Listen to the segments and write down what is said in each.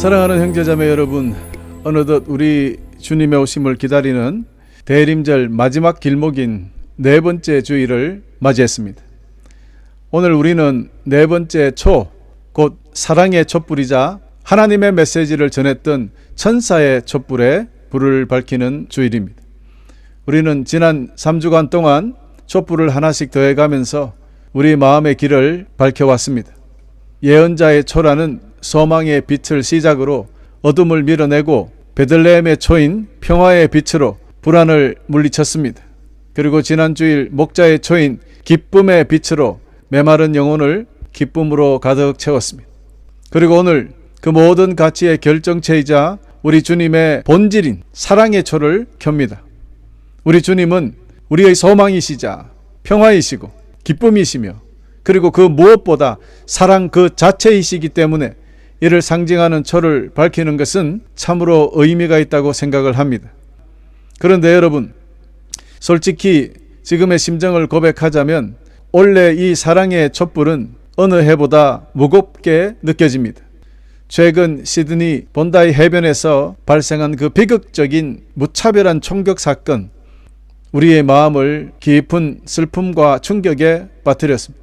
사랑하는 형제자매 여러분, 어느덧 우리 주님의 오심을 기다리는 대림절 마지막 길목인 네 번째 주일을 맞이했습니다. 오늘 우리는 네 번째 초, 곧 사랑의 촛불이자 하나님의 메시지를 전했던 천사의 촛불에 불을 밝히는 주일입니다. 우리는 지난 3주간 동안 촛불을 하나씩 더해가면서 우리 마음의 길을 밝혀왔습니다. 예언자의 초라는 소망의 빛을 시작으로 어둠을 밀어내고 베들레헴의 초인 평화의 빛으로 불안을 물리쳤습니다. 그리고 지난 주일 목자의 초인 기쁨의 빛으로 메마른 영혼을 기쁨으로 가득 채웠습니다. 그리고 오늘 그 모든 가치의 결정체이자 우리 주님의 본질인 사랑의 초를 켭니다. 우리 주님은 우리의 소망이시자 평화이시고 기쁨이시며 그리고 그 무엇보다 사랑 그 자체이시기 때문에 이를 상징하는 초를 밝히는 것은 참으로 의미가 있다고 생각을 합니다. 그런데 여러분, 솔직히 지금의 심정을 고백하자면 원래 이 사랑의 촛불은 어느 해보다 무겁게 느껴집니다. 최근 시드니 본다이 해변에서 발생한 그 비극적인 무차별한 총격 사건, 우리의 마음을 깊은 슬픔과 충격에 빠뜨렸습니다.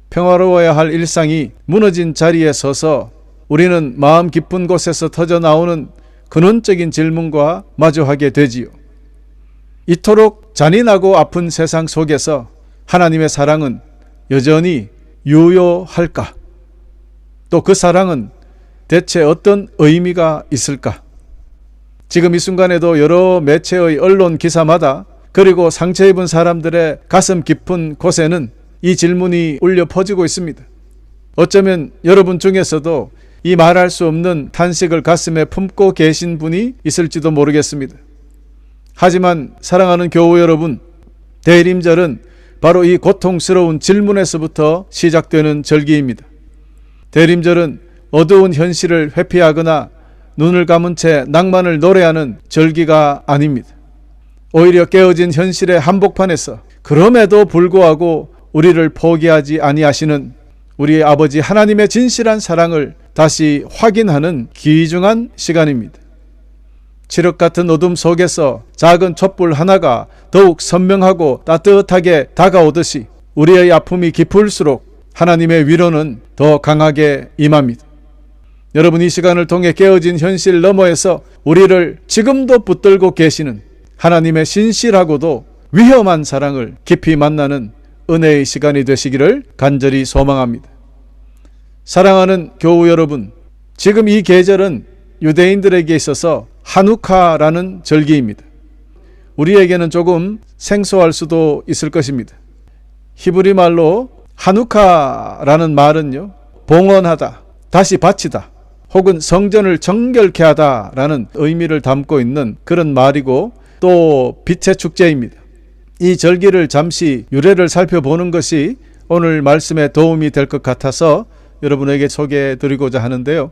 평화로워야 할 일상이 무너진 자리에 서서 우리는 마음 깊은 곳에서 터져나오는 근원적인 질문과 마주하게 되지요. 이토록 잔인하고 아픈 세상 속에서 하나님의 사랑은 여전히 유효할까? 또 그 사랑은 대체 어떤 의미가 있을까? 지금 이 순간에도 여러 매체의 언론 기사마다 그리고 상처 입은 사람들의 가슴 깊은 곳에는 이 질문이 울려 퍼지고 있습니다. 어쩌면 여러분 중에서도 이 말할 수 없는 탄식을 가슴에 품고 계신 분이 있을지도 모르겠습니다. 하지만 사랑하는 교우 여러분, 대림절은 바로 이 고통스러운 질문에서부터 시작되는 절기입니다. 대림절은 어두운 현실을 회피하거나 눈을 감은 채 낭만을 노래하는 절기가 아닙니다. 오히려 깨어진 현실의 한복판에서 그럼에도 불구하고 우리를 포기하지 아니하시는 우리의 아버지 하나님의 진실한 사랑을 다시 확인하는 귀중한 시간입니다. 칠흑 같은 어둠 속에서 작은 촛불 하나가 더욱 선명하고 따뜻하게 다가오듯이 우리의 아픔이 깊을수록 하나님의 위로는 더 강하게 임합니다. 여러분, 이 시간을 통해 깨어진 현실 너머에서 우리를 지금도 붙들고 계시는 하나님의 신실하고도 위험한 사랑을 깊이 만나는 은혜의 시간이 되시기를 간절히 소망합니다. 사랑하는 교우 여러분, 지금 이 계절은 유대인들에게 있어서 하누카라는 절기입니다. 우리에게는 조금 생소할 수도 있을 것입니다. 히브리 말로 하누카라는 말은요, 봉헌하다, 다시 바치다, 혹은 성전을 정결케 하다라는 의미를 담고 있는 그런 말이고 또 빛의 축제입니다. 이 절기를 잠시 유래를 살펴보는 것이 오늘 말씀에 도움이 될 것 같아서 여러분에게 소개해 드리고자 하는데요.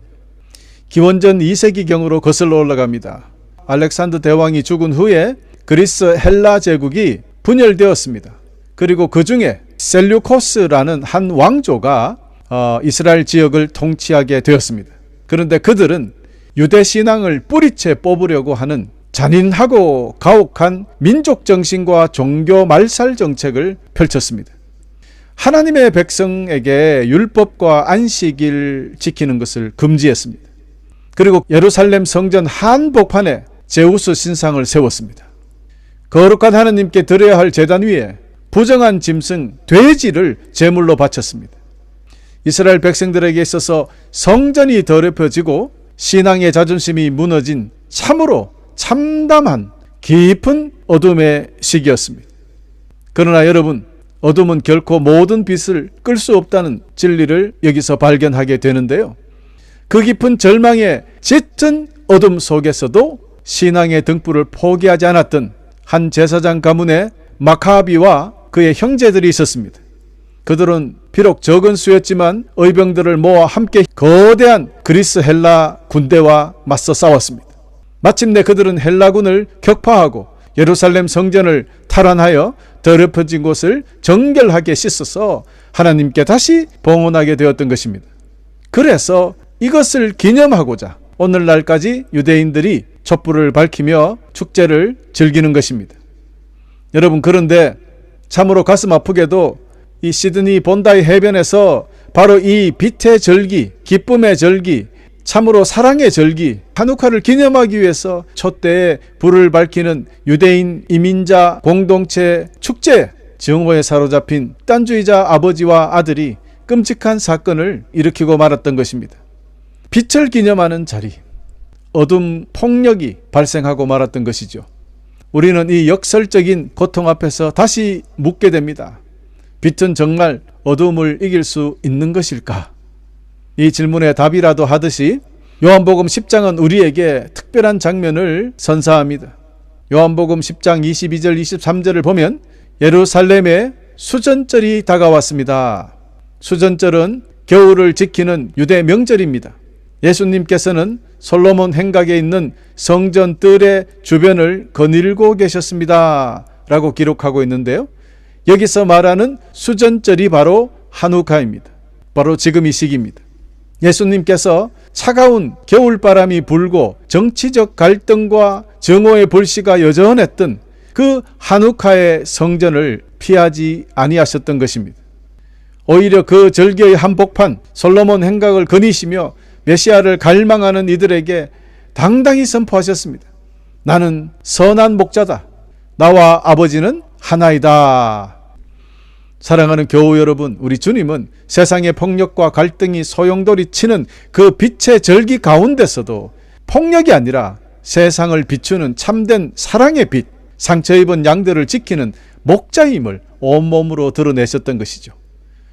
기원전 2세기경으로 거슬러 올라갑니다. 알렉산더 대왕이 죽은 후에 그리스 헬라 제국이 분열되었습니다. 그리고 그 중에 셀류코스라는 한 왕조가 이스라엘 지역을 통치하게 되었습니다. 그런데 그들은 유대 신앙을 뿌리채 뽑으려고 하는 잔인하고 가혹한 민족 정신과 종교 말살 정책을 펼쳤습니다. 하나님의 백성에게 율법과 안식일 지키는 것을 금지했습니다. 그리고 예루살렘 성전 한복판에 제우스 신상을 세웠습니다. 거룩한 하나님께 드려야 할 제단 위에 부정한 짐승 돼지를 제물로 바쳤습니다. 이스라엘 백성들에게 있어서 성전이 더럽혀지고 신앙의 자존심이 무너진 참으로 참담한 깊은 어둠의 시기였습니다. 그러나 여러분, 어둠은 결코 모든 빛을 끌 수 없다는 진리를 여기서 발견하게 되는데요. 그 깊은 절망의 짙은 어둠 속에서도 신앙의 등불을 포기하지 않았던 한 제사장 가문의 마카비와 그의 형제들이 있었습니다. 그들은 비록 적은 수였지만 의병들을 모아 함께 거대한 그리스 헬라 군대와 맞서 싸웠습니다. 마침내 그들은 헬라군을 격파하고 예루살렘 성전을 탈환하여 더럽혀진 곳을 정결하게 씻어서 하나님께 다시 봉헌하게 되었던 것입니다. 그래서 이것을 기념하고자 오늘날까지 유대인들이 촛불을 밝히며 축제를 즐기는 것입니다. 여러분, 그런데 참으로 가슴 아프게도 이 시드니 본다이 해변에서 바로 이 빛의 절기, 기쁨의 절기, 참으로 사랑의 절기, 한우카를 기념하기 위해서 촛대에 불을 밝히는 유대인 이민자 공동체 축제, 증오에 사로잡힌 딴주의자 아버지와 아들이 끔찍한 사건을 일으키고 말았던 것입니다. 빛을 기념하는 자리, 어둠 폭력이 발생하고 말았던 것이죠. 우리는 이 역설적인 고통 앞에서 다시 묻게 됩니다. 빛은 정말 어둠을 이길 수 있는 것일까? 이 질문에 답이라도 하듯이 요한복음 10장은 우리에게 특별한 장면을 선사합니다. 요한복음 10장 22절 23절을 보면 예루살렘에 수전절이 다가왔습니다. 수전절은 겨울을 지키는 유대 명절입니다. 예수님께서는 솔로몬 행각에 있는 성전 뜰의 주변을 거닐고 계셨습니다 라고 기록하고 있는데요, 여기서 말하는 수전절이 바로 한우카입니다. 바로 지금 이 시기입니다. 예수님께서 차가운 겨울바람이 불고 정치적 갈등과 정오의 불씨가 여전했던 그 한우카의 성전을 피하지 아니하셨던 것입니다. 오히려 그 절기의 한복판 솔로몬 행각을 거니시며 메시아를 갈망하는 이들에게 당당히 선포하셨습니다. 나는 선한 목자다. 나와 아버지는 하나이다. 사랑하는 교우 여러분, 우리 주님은 세상의 폭력과 갈등이 소용돌이 치는 그 빛의 절기 가운데서도 폭력이 아니라 세상을 비추는 참된 사랑의 빛, 상처 입은 양들을 지키는 목자임을 온몸으로 드러내셨던 것이죠.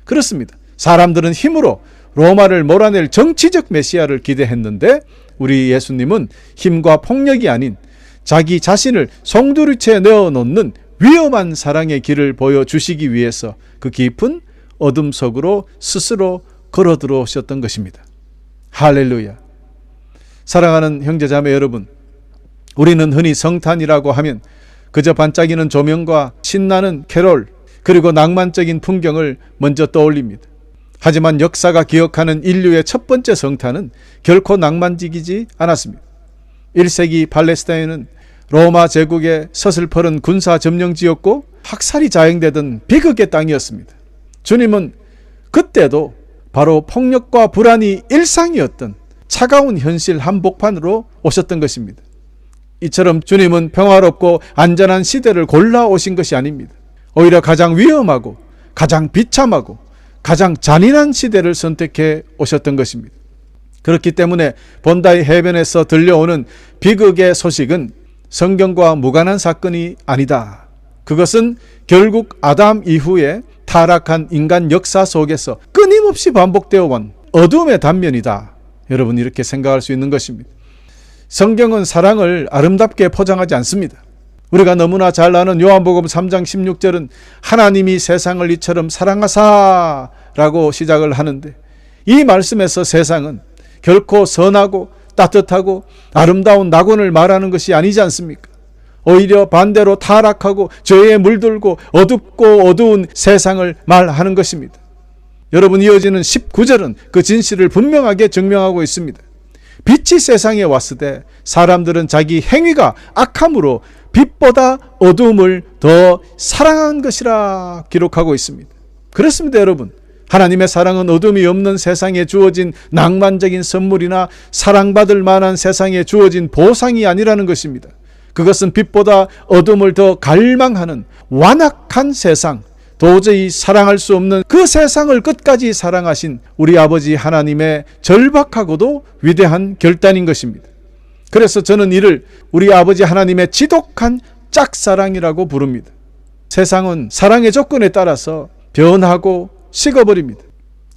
그렇습니다. 사람들은 힘으로 로마를 몰아낼 정치적 메시아를 기대했는데 우리 예수님은 힘과 폭력이 아닌 자기 자신을 송두리째 내어놓는 위험한 사랑의 길을 보여주시기 위해서 그 깊은 어둠 속으로 스스로 걸어 들어오셨던 것입니다. 할렐루야. 사랑하는 형제자매 여러분, 우리는 흔히 성탄이라고 하면 그저 반짝이는 조명과 신나는 캐롤, 그리고 낭만적인 풍경을 먼저 떠올립니다. 하지만 역사가 기억하는 인류의 첫 번째 성탄은 결코 낭만적이지 않았습니다. 1세기 팔레스타인은 로마 제국의 서슬퍼른 군사 점령지였고 학살이 자행되던 비극의 땅이었습니다. 주님은 그때도 바로 폭력과 불안이 일상이었던 차가운 현실 한복판으로 오셨던 것입니다. 이처럼 주님은 평화롭고 안전한 시대를 골라 오신 것이 아닙니다. 오히려 가장 위험하고 가장 비참하고 가장 잔인한 시대를 선택해 오셨던 것입니다. 그렇기 때문에 본다이 해변에서 들려오는 비극의 소식은 성경과 무관한 사건이 아니다. 그것은 결국 아담 이후에 타락한 인간 역사 속에서 끊임없이 반복되어 온 어둠의 단면이다. 여러분, 이렇게 생각할 수 있는 것입니다. 성경은 사랑을 아름답게 포장하지 않습니다. 우리가 너무나 잘 아는 요한복음 3장 16절은 하나님이 세상을 이처럼 사랑하사 라고 시작을 하는데, 이 말씀에서 세상은 결코 선하고 따뜻하고 아름다운 낙원을 말하는 것이 아니지 않습니까? 오히려 반대로 타락하고 죄에 물들고 어둡고 어두운 세상을 말하는 것입니다. 여러분, 이어지는 19절은 그 진실을 분명하게 증명하고 있습니다. 빛이 세상에 왔을 때 사람들은 자기 행위가 악함으로 빛보다 어두움을 더 사랑한 것이라 기록하고 있습니다. 그렇습니다, 여러분. 하나님의 사랑은 어둠이 없는 세상에 주어진 낭만적인 선물이나 사랑받을 만한 세상에 주어진 보상이 아니라는 것입니다. 그것은 빛보다 어둠을 더 갈망하는 완악한 세상, 도저히 사랑할 수 없는 그 세상을 끝까지 사랑하신 우리 아버지 하나님의 절박하고도 위대한 결단인 것입니다. 그래서 저는 이를 우리 아버지 하나님의 지독한 짝사랑이라고 부릅니다. 세상은 사랑의 조건에 따라서 변하고 식어버립니다.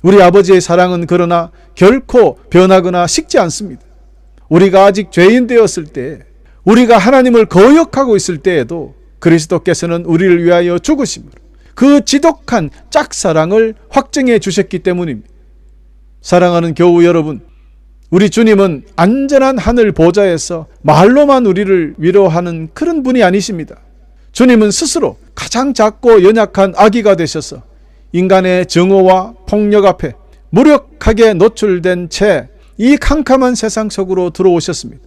우리 아버지의 사랑은 그러나 결코 변하거나 식지 않습니다. 우리가 아직 죄인 되었을 때, 우리가 하나님을 거역하고 있을 때에도 그리스도께서는 우리를 위하여 죽으심으로 그 지독한 짝사랑을 확증해 주셨기 때문입니다. 사랑하는 교우 여러분, 우리 주님은 안전한 하늘 보좌에서 말로만 우리를 위로하는 그런 분이 아니십니다. 주님은 스스로 가장 작고 연약한 아기가 되셔서 인간의 정오와 폭력 앞에 무력하게 노출된 채 이 캄캄한 세상 속으로 들어오셨습니다.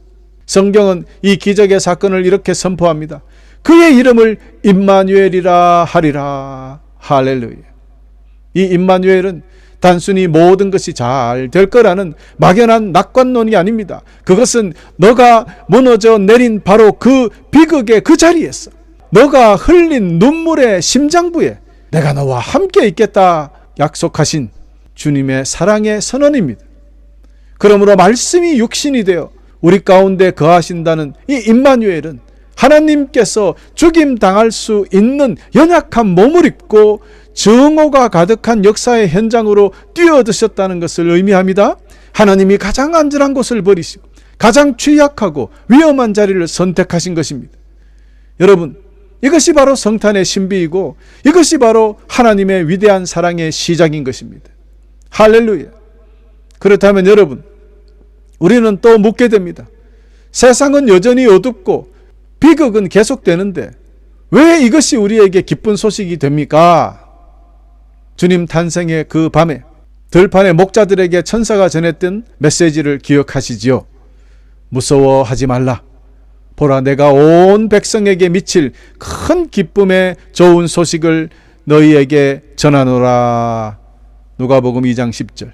성경은 이 기적의 사건을 이렇게 선포합니다. 그의 이름을 임마누엘이라 하리라. 할렐루야. 이 임마누엘은 단순히 모든 것이 잘 될 거라는 막연한 낙관론이 아닙니다. 그것은 너가 무너져 내린 바로 그 비극의 그 자리에서, 너가 흘린 눈물의 심장부에 내가 너와 함께 있겠다 약속하신 주님의 사랑의 선언입니다. 그러므로 말씀이 육신이 되어 우리 가운데 거하신다는 이 임마누엘은 하나님께서 죽임당할 수 있는 연약한 몸을 입고 증오가 가득한 역사의 현장으로 뛰어드셨다는 것을 의미합니다. 하나님이 가장 안전한 곳을 버리시고 가장 취약하고 위험한 자리를 선택하신 것입니다. 여러분, 이것이 바로 성탄의 신비이고 이것이 바로 하나님의 위대한 사랑의 시작인 것입니다. 할렐루야. 그렇다면 여러분, 우리는 또 묻게 됩니다. 세상은 여전히 어둡고 비극은 계속되는데 왜 이것이 우리에게 기쁜 소식이 됩니까? 주님 탄생의 그 밤에 들판의 목자들에게 천사가 전했던 메시지를 기억하시지요. 무서워하지 말라. 보라, 내가 온 백성에게 미칠 큰 기쁨의 좋은 소식을 너희에게 전하노라. 누가복음 2장 10절.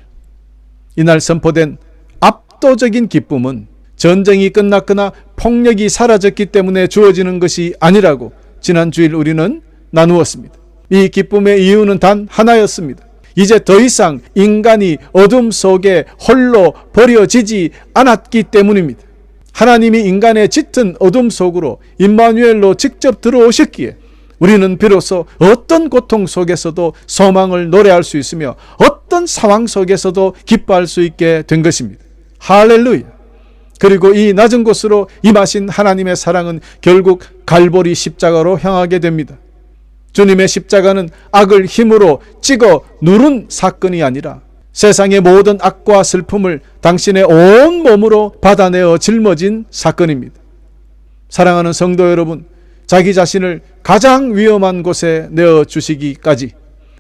이날 선포된 압도적인 기쁨은 전쟁이 끝났거나 폭력이 사라졌기 때문에 주어지는 것이 아니라고 지난 주일 우리는 나누었습니다. 이 기쁨의 이유는 단 하나였습니다. 이제 더 이상 인간이 어둠 속에 홀로 버려지지 않았기 때문입니다. 하나님이 인간의 짙은 어둠 속으로 임마누엘로 직접 들어오셨기에 우리는 비로소 어떤 고통 속에서도 소망을 노래할 수 있으며 어떤 상황 속에서도 기뻐할 수 있게 된 것입니다. 할렐루야. 그리고 이 낮은 곳으로 임하신 하나님의 사랑은 결국 갈보리 십자가로 향하게 됩니다. 주님의 십자가는 악을 힘으로 찍어 누른 사건이 아니라 세상의 모든 악과 슬픔을 당신의 온 몸으로 받아내어 짊어진 사건입니다. 사랑하는 성도 여러분, 자기 자신을 가장 위험한 곳에 내어주시기까지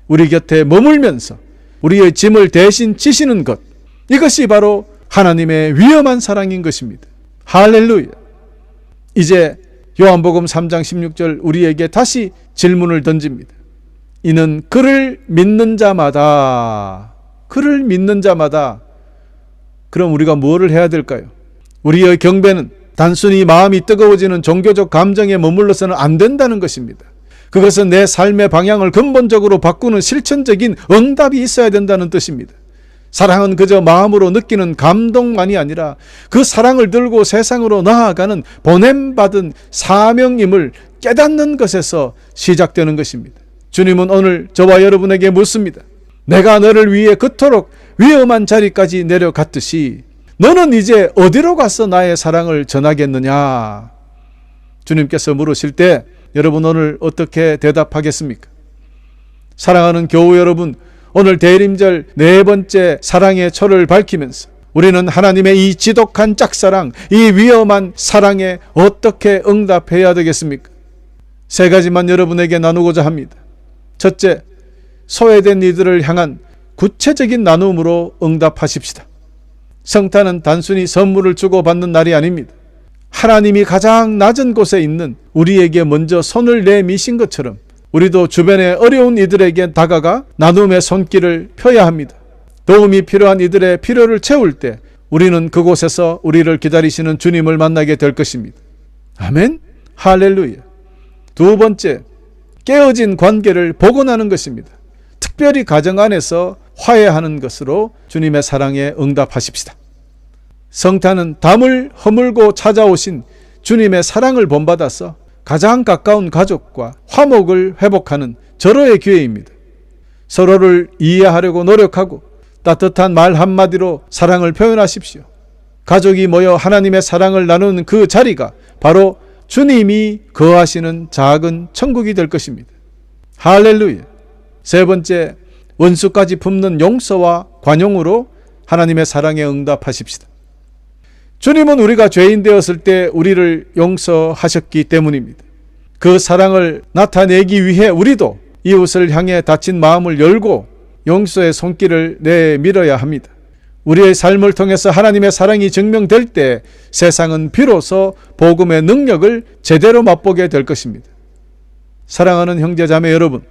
우리 곁에 머물면서 우리의 짐을 대신 지시는 것, 이것이 바로 하나님의 위험한 사랑인 것입니다. 할렐루야. 이제 요한복음 3장 16절 우리에게 다시 질문을 던집니다. 이는 그를 믿는 자마다, 그를 믿는 자마다. 그럼 우리가 뭐를 해야 될까요? 우리의 경배는 단순히 마음이 뜨거워지는 종교적 감정에 머물러서는 안 된다는 것입니다. 그것은 내 삶의 방향을 근본적으로 바꾸는 실천적인 응답이 있어야 된다는 뜻입니다. 사랑은 그저 마음으로 느끼는 감동만이 아니라 그 사랑을 들고 세상으로 나아가는 보냄받은 사명임을 깨닫는 것에서 시작되는 것입니다. 주님은 오늘 저와 여러분에게 묻습니다. 내가 너를 위해 그토록 위험한 자리까지 내려갔듯이 너는 이제 어디로 가서 나의 사랑을 전하겠느냐? 주님께서 물으실 때 여러분 오늘 어떻게 대답하겠습니까? 사랑하는 교우 여러분, 오늘 대림절 네 번째 사랑의 초를 밝히면서 우리는 하나님의 이 지독한 짝사랑, 이 위험한 사랑에 어떻게 응답해야 되겠습니까? 세 가지만 여러분에게 나누고자 합니다. 첫째, 소외된 이들을 향한 구체적인 나눔으로 응답하십시다. 성탄은 단순히 선물을 주고받는 날이 아닙니다. 하나님이 가장 낮은 곳에 있는 우리에게 먼저 손을 내미신 것처럼 우리도 주변의 어려운 이들에게 다가가 나눔의 손길을 펴야 합니다. 도움이 필요한 이들의 필요를 채울 때 우리는 그곳에서 우리를 기다리시는 주님을 만나게 될 것입니다. 아멘? 할렐루야. 두 번째, 깨어진 관계를 복원하는 것입니다. 특별히 가정 안에서 화해하는 것으로 주님의 사랑에 응답하십시다. 성탄은 담을 허물고 찾아오신 주님의 사랑을 본받아서 가장 가까운 가족과 화목을 회복하는 절호의 기회입니다. 서로를 이해하려고 노력하고 따뜻한 말 한마디로 사랑을 표현하십시오. 가족이 모여 하나님의 사랑을 나누는 그 자리가 바로 주님이 거하시는 작은 천국이 될 것입니다. 할렐루야. 세 번째, 원수까지 품는 용서와 관용으로 하나님의 사랑에 응답하십시다. 주님은 우리가 죄인 되었을 때 우리를 용서하셨기 때문입니다. 그 사랑을 나타내기 위해 우리도 이웃을 향해 닫힌 마음을 열고 용서의 손길을 내밀어야 합니다. 우리의 삶을 통해서 하나님의 사랑이 증명될 때 세상은 비로소 복음의 능력을 제대로 맛보게 될 것입니다. 사랑하는 형제자매 여러분,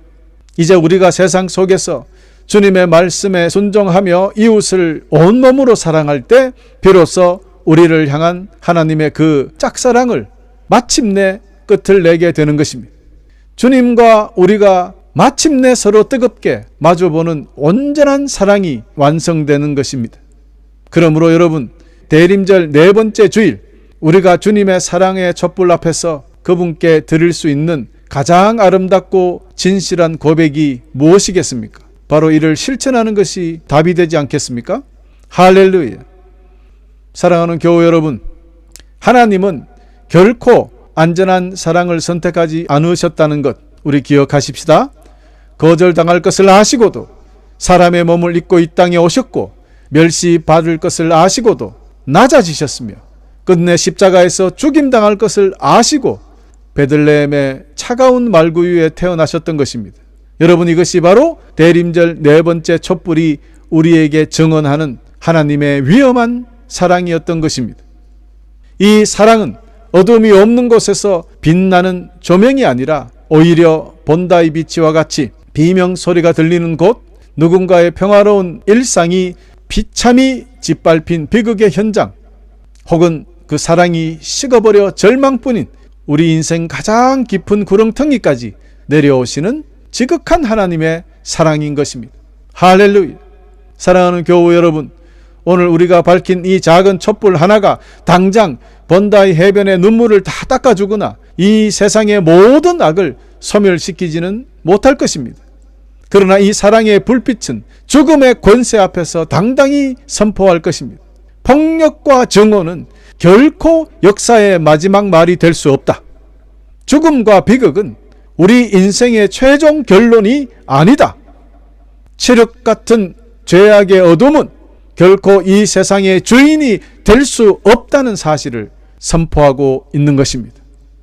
이제 우리가 세상 속에서 주님의 말씀에 순종하며 이웃을 온몸으로 사랑할 때 비로소 우리를 향한 하나님의 그 짝사랑을 마침내 끝을 내게 되는 것입니다. 주님과 우리가 마침내 서로 뜨겁게 마주보는 온전한 사랑이 완성되는 것입니다. 그러므로 여러분, 대림절 네 번째 주일, 우리가 주님의 사랑의 촛불 앞에서 그분께 드릴 수 있는 가장 아름답고 진실한 고백이 무엇이겠습니까? 바로 이를 실천하는 것이 답이 되지 않겠습니까? 할렐루야. 사랑하는 교우 여러분, 하나님은 결코 안전한 사랑을 선택하지 않으셨다는 것 우리 기억하십시다. 거절당할 것을 아시고도 사람의 몸을 입고 이 땅에 오셨고 멸시받을 것을 아시고도 낮아지셨으며 끝내 십자가에서 죽임당할 것을 아시고 베들레헴의 차가운 말구유에 태어나셨던 것입니다. 여러분, 이것이 바로 대림절 네 번째 촛불이 우리에게 증언하는 하나님의 위엄한 사랑이었던 것입니다. 이 사랑은 어둠이 없는 곳에서 빛나는 조명이 아니라 오히려 본다의 빛과 같이 비명 소리가 들리는 곳, 누군가의 평화로운 일상이 비참히 짓밟힌 비극의 현장, 혹은 그 사랑이 식어버려 절망뿐인 우리 인생 가장 깊은 구렁텅이까지 내려오시는 지극한 하나님의 사랑인 것입니다. 할렐루야. 사랑하는 교우 여러분, 오늘 우리가 밝힌 이 작은 촛불 하나가 당장 본다이 해변의 눈물을 다 닦아주거나 이 세상의 모든 악을 소멸시키지는 못할 것입니다. 그러나 이 사랑의 불빛은 죽음의 권세 앞에서 당당히 선포할 것입니다. 폭력과 증오는 결코 역사의 마지막 말이 될 수 없다. 죽음과 비극은 우리 인생의 최종 결론이 아니다. 칠흑 같은 죄악의 어둠은 결코 이 세상의 주인이 될 수 없다는 사실을 선포하고 있는 것입니다.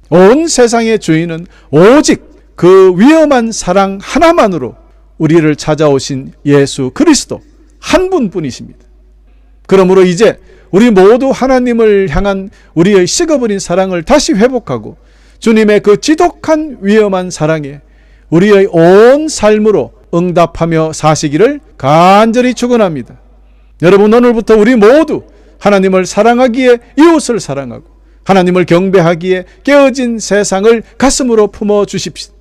온 세상의 주인은 오직 그 위엄한 사랑 하나만으로 우리를 찾아오신 예수 그리스도 한 분뿐이십니다. 그러므로 이제 우리 모두 하나님을 향한 우리의 식어버린 사랑을 다시 회복하고 주님의 그 지독한 위엄한 사랑에 우리의 온 삶으로 응답하며 사시기를 간절히 축원합니다. 여러분, 오늘부터 우리 모두 하나님을 사랑하기에 이웃을 사랑하고 하나님을 경배하기에 깨어진 세상을 가슴으로 품어 주십시오.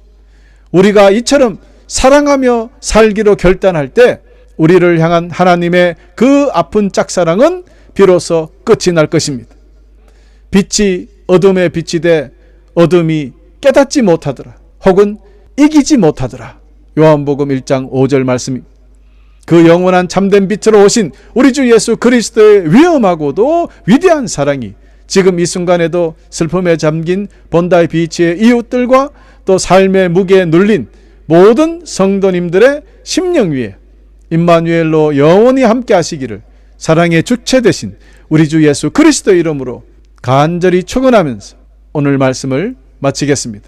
우리가 이처럼 사랑하며 살기로 결단할 때 우리를 향한 하나님의 그 아픈 짝사랑은 비로소 끝이 날 것입니다. 빛이 어둠에 빛이 돼 어둠이 깨닫지 못하더라, 혹은 이기지 못하더라. 요한복음 1장 5절 말씀입니다. 그 영원한 참된 빛으로 오신 우리 주 예수 그리스도의 위엄하고도 위대한 사랑이 지금 이 순간에도 슬픔에 잠긴 본다이 비치의 이웃들과 또 삶의 무게에 눌린 모든 성도님들의 심령 위에 임마누엘로 영원히 함께 하시기를 사랑의 주체 되신 우리 주 예수 그리스도의 이름으로 간절히 축원하면서 오늘 말씀을 마치겠습니다.